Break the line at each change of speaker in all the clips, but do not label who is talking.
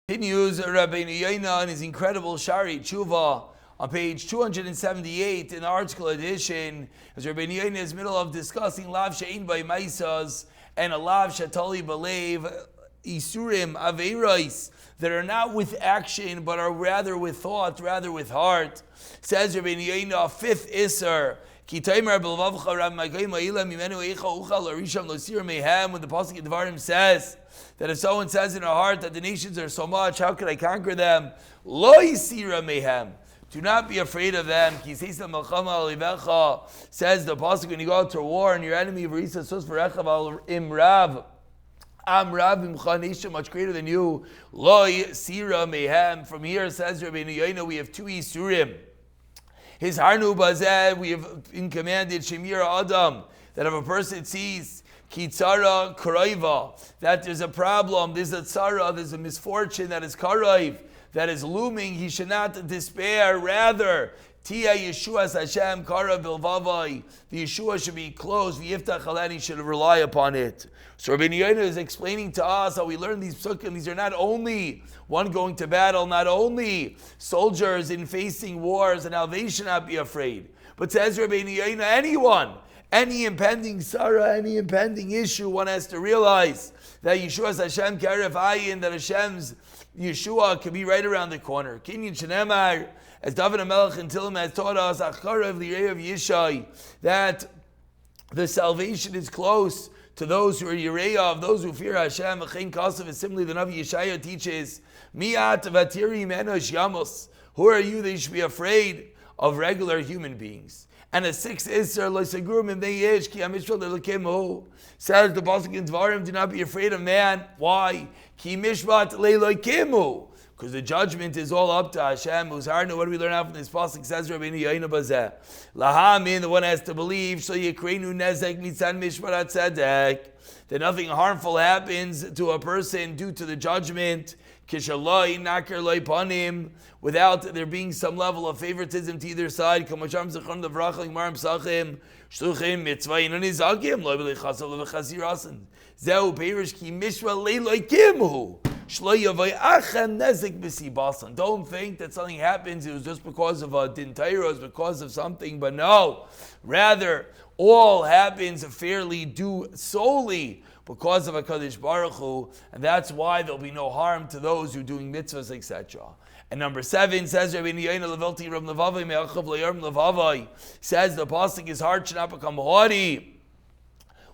Continues Rabeinu Yona in his incredible Sharei Teshuva on page 278 in the article edition, as Rabeinu Yona is middle of discussing lav she'ein by maisas and a lav shatali balev isurim aveiros that are not with action but are rather with thought, rather with heart. Says Rabeinu Yona, fifth iser. When the pasuk in Devarim says that if someone says in her heart that the nations are so much, how could I conquer them? Lo yisira mehem. Do not be afraid of them. Says the pasuk, when you go out to war and your enemy imrav. Much greater than you. Lo yisira mehem. From here says Rabeinu Yona, we have two isurim. His harnu bazeh, we have been commanded shemira adam, that if a person sees kitzara karaiva, that there's a problem, there's a tzara, there's a misfortune that is karaiv, that is looming, he should not despair. Rather, Tia Yeshua's Hashem Kara Bilvavai. The Yeshua should be close. V'yiftach alani, should rely upon it. So Rabeinu Yona is explaining to us how we learn these psukim. These are not only one going to battle, not only soldiers in facing wars, and how they should not be afraid. But says Rabeinu Yona, anyone, any impending sorrow, any impending issue, one has to realize that Yeshua's Hashem Karef Ayin, that Hashem's Yeshua can be right around the corner. Kinyan Shenemar, as David HaMelech in Tehillim has taught us, Acharav L'Yirei of Yishai, that the salvation is close to those who are Yirei of, those who fear Hashem. Achein Kasav is similarly the Navi Yeshaya teaches, Mi'at Vatiri Menosh Yamos. Who are you that you should be afraid of regular human beings? And a sixth Isser, Loisagur Mimnei Yesh, Ki HaMishpal Le'Lokemu. Says the pasuk in Dvarim, do not be afraid of man. Why? Ki Mishpat Le'Lokemu. Because the judgment is all up to Hashem. Uzharnu, what do we learn out from this pasuk? Says Rabeinu Yona bazeh. Lahamin, the one has to believe. So Yekreinu nezek mitzan mishparat tzedek. That nothing harmful happens to a person due to the judgment. Kishaloi nakar loi panim. Without there being some level of favoritism to either side. Kamasham zechon levrachal marim sachim. Shluchim mitzvayin unizakim. Loi b'leichasav lev'chasirasan. Zeu perish ki mishva leiloi kimhu. Don't think that something happens, it was just because of a dintayra, it was because of something, but no. Rather, all happens fairly due solely because of a Kadosh Baruch Hu, and that's why there'll be no harm to those who are doing mitzvahs, etc. And number 7 says Rabeinu Yona levelti ram levavai me'achav le'yarm levavai. Says the pasuk, his heart should not become haughty.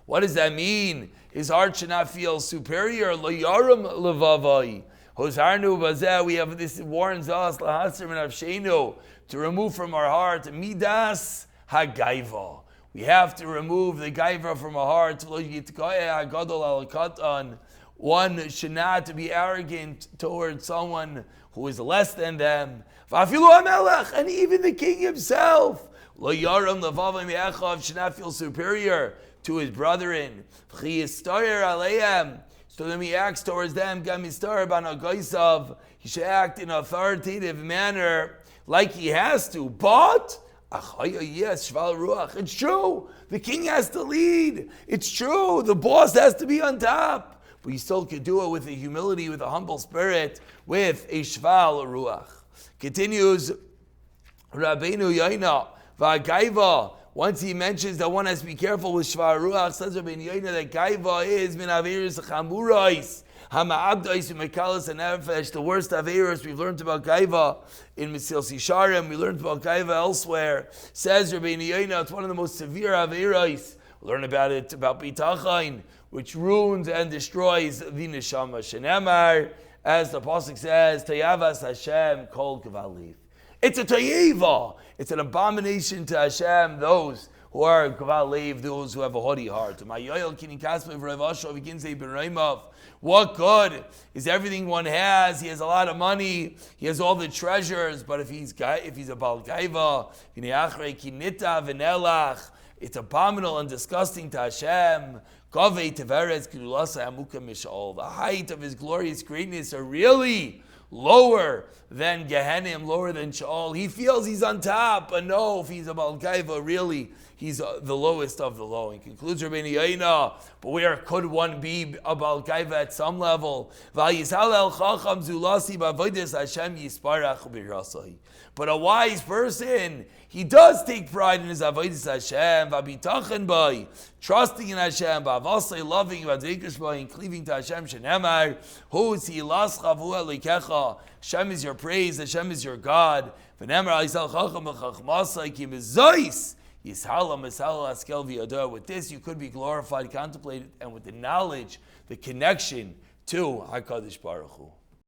What does that mean? His heart should not feel superior. Lo yaram levavai. Hozarnu bazeh. We have this, warns us lahasir min avsheinu, to remove from our heart midas hagaiva. We have to remove the gaiva from our heart. One should not be arrogant towards someone who is less than them. And even the king himself, lo yaram levavai me'achav, should not feel superior to his brethren. So then he acts towards them. He should act in an authoritative manner like he has to. But yes, it's true. The king has to lead. It's true. The boss has to be on top. But he still could do it with a humility, with a humble spirit, with a shval ruach. Continues Rabeinu Yona, v'agaiva. Once he mentions that one has to be careful with Shvar Ruach, says Rabeinu Yona that Gaiva is min Averis Chamurais, Hama'abdais Umekalas and Nefesh, the worst Averis. We've learned about Gaiva in Mesil Sisharim, we learned about Gaiva elsewhere. Says Rabeinu Yona, it's one of the most severe Averis. We learn about it, about Bitachain, which ruins and destroys the Neshama. Shenemar, as the Pasuk says, Tayavas Hashem Kol Kavaliv. It's a tayeva. It's an abomination to Hashem, those who are kaval leiv, those who have a haughty heart. What good is everything one has? He has a lot of money. He has all the treasures. But if he's a bal gaiva, it's abominable and disgusting to Hashem. The height of his glorious greatness are really lower than Gehenim, lower than Sheol. He feels he's on top, but no, if he's a Baal Gaiva, really, he's the lowest of the low. He concludes Rabeinu Yona, but where could one be a Baal Gaiva at some level? But a wise person, he does take pride in his avodas Hashem, v'bitachan by, trusting in Hashem, v'avasei, loving, v'advikus by, and cleaving to Hashem. Shenemar, hu tzilascha v'hu elikecha. Hashem is your praise. Hashem is your God. V'nemar alisal chacham v'chachmasai ki mezois yishala meshala askel v'yador. With this, you could be glorified, contemplated, and with the knowledge, the connection to HaKadosh Baruch Hu.